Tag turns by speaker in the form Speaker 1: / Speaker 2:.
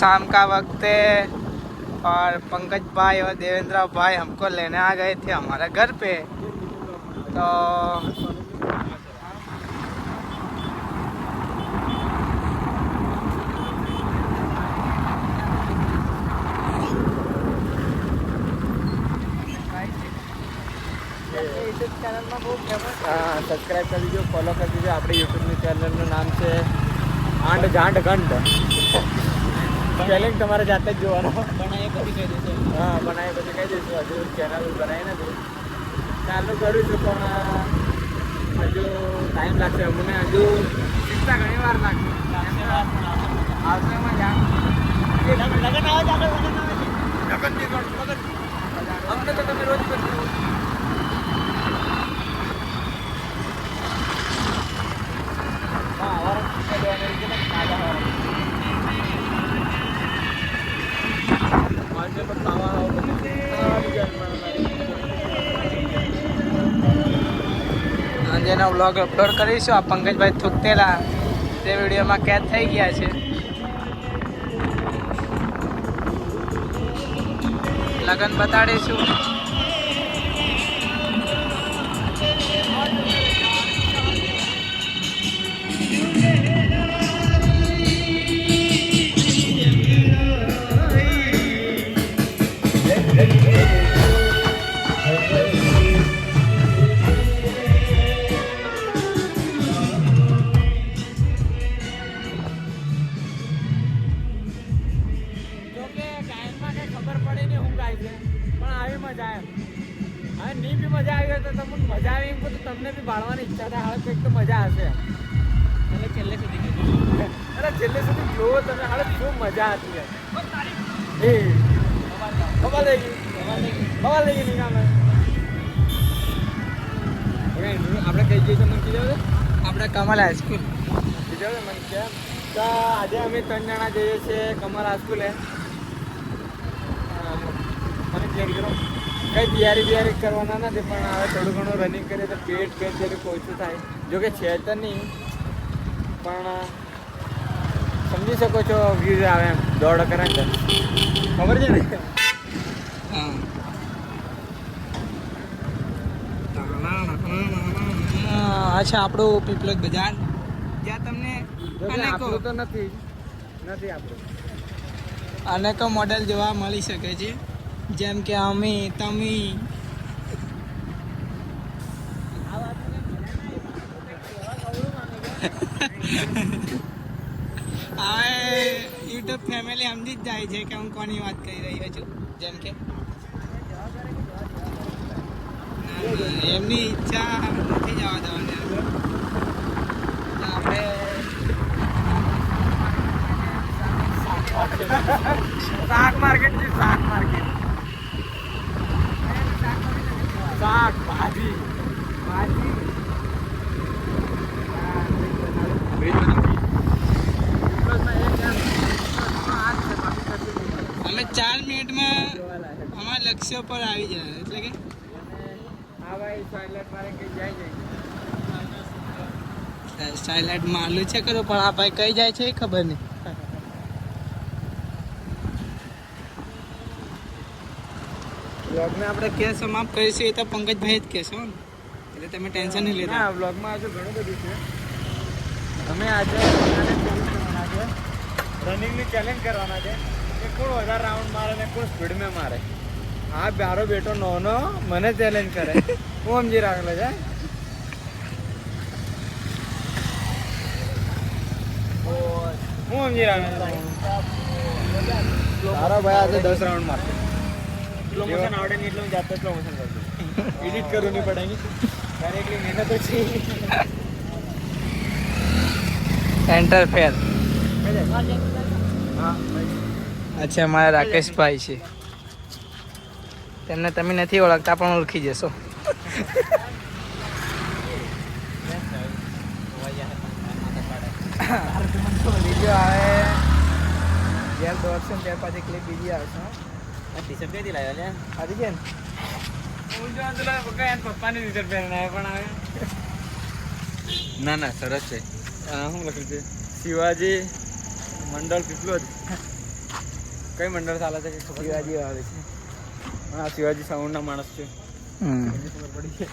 Speaker 1: शाम का वक्त है और पंकज भाई और देवेंद्र भाई हमको लेने आ गए थे हमारे घर पे। तो
Speaker 2: સબસ્ક્રાઈબ કરી દીજો, ફોલો કરી દીજો। આપણે યુટ્યુબની ચેનલનું નામ છે આંડ જાંડ ગંડ। ચેલેન્જ તમારે જાતે જ જોવાનો, બનાવીએ પછી કહી દઈશું। હા, બનાવીએ પછી કહી દઈશું। હજુ ચેનલ બનાવી નથી, ચાલુ કર્યું છું પણ હજુ ટાઈમ લાગશે। અમને હજુ શીખતા ઘણી વાર લાગશે। આવશે મજા। લગન આવે છે, અમને તો તમે રોજ કરજો।
Speaker 1: જેનો વ્લોગ અપલોડ કરીશું આ પંકજભાઈ થૂકતેલા તે વિડીયોમાં કેદ થઈ ગયા છે। લગન બતાડીશું।
Speaker 2: તમને બી ભાળવાની ઈચ્છા થાય, હાલ કંઈક તો મજા હશે। એટલે છેલ્લે સુધી અરે છેલ્લે સુધી જોવો તમે, હાલ શું મજા હતી। એ ખબર લઈ ગઈ નિકાલ। આપણે કઈ જઈએ મને કીધું છે,
Speaker 1: આપણે કમલ હાઈસ્કૂલ
Speaker 2: કીધું મને કે આજે અમે 3 જણા જઈએ છીએ કમલ હાઈસ્કૂલે। મને ચેક કરો, કંઈ તૈયારી કરવાના નથી, પણ હવે થોડું ઘણું રનિંગ કરીએ તો પેટ જેટલું ઓછું થાય। જોકે છે તો નહીં, પણ સમજી શકો છો વ્યૂઝ આવે એમ દોડ કરે ને, ખબર છે ને?
Speaker 1: અચ્છા, આપણું પીપલોદ બજાર જ્યાં તમને
Speaker 2: આપણું તો નથી આપણું
Speaker 1: અનેકો મોડેલ જોવા મળી શકે છે, જેમ કે અમે તમે યુટ્યુબ ફેમિલી સમજી જ જાય છે કે હું કોની વાત કરી રહ્યો છું। જેમ કે એમની ઈચ્છા નથી જવા દેવાની। આપણે
Speaker 2: શાક માર્કેટ છે, શાકભાજી
Speaker 1: અમે 4 મિનિટમાં અમારા લક્ષ્ય પર આવી જાય। એટલે કે
Speaker 2: હા ભાઈ, સાયલેન્ટ મારે કઈ જાય
Speaker 1: સાયલેન્ટ મારલું છે ખરું, પણ આ ભાઈ કઈ જાય છે એ ખબર નહીં। વ્લોગને આપણે ક્યાં સમાપ્ત કરીશું એ તો પંકજભાઈ જ કહેશો ને, એટલે તમે ટેન્શન નહીં લેતા।
Speaker 2: હા, વ્લોગમાં હજુ ઘણું બધું છે। અમે આજે રનિંગની ચેલેન્જ કરવાના છે કે કોણ વધારે રાઉન્ડ મારે ને કોણ સ્પીડમાં મારે। આ બારો બેટો નોનો મને ચેલેન્જ કરે, હું સમજી રાખેલો છે। હું સમજી રાખેલો તારો ભાઈ આજે 10 રાઉન્ડ મારશે। સ્લો મોશન આવડે નહીં એટલે હું જાતે સ્લો મોશન કરતો, એડિટ કરવું નહીં પડે ત્યારે એટલી મહેનત છે।
Speaker 1: એન્ટર ફેર। અચ્છા, મારા રાકેશભાઈ છે, તેમને તમે નથી ઓળખતા પણ ઓળખી જશો। વિડીયો આવે જ્યારે દોડશે ને ત્યાર પછી ક્લિપ બીજી આવશે।
Speaker 2: ટી-શર્ટ કઈથી લાવ્યા લે?
Speaker 1: આવી ગયા ને
Speaker 2: હું જો પપ્પાની ટી-શર્ટ પહેરીને આવ્યો પણ આવે ના સરસ છે। શું લખ્યું છે? શિવાજી મંડળ પીપલોદ। કઈ મંડળ ચાલે છે કે શિવાજી આવે છે. હા શિવાજી સાઉન્ડના માણસ છે. ખબર પડી છે.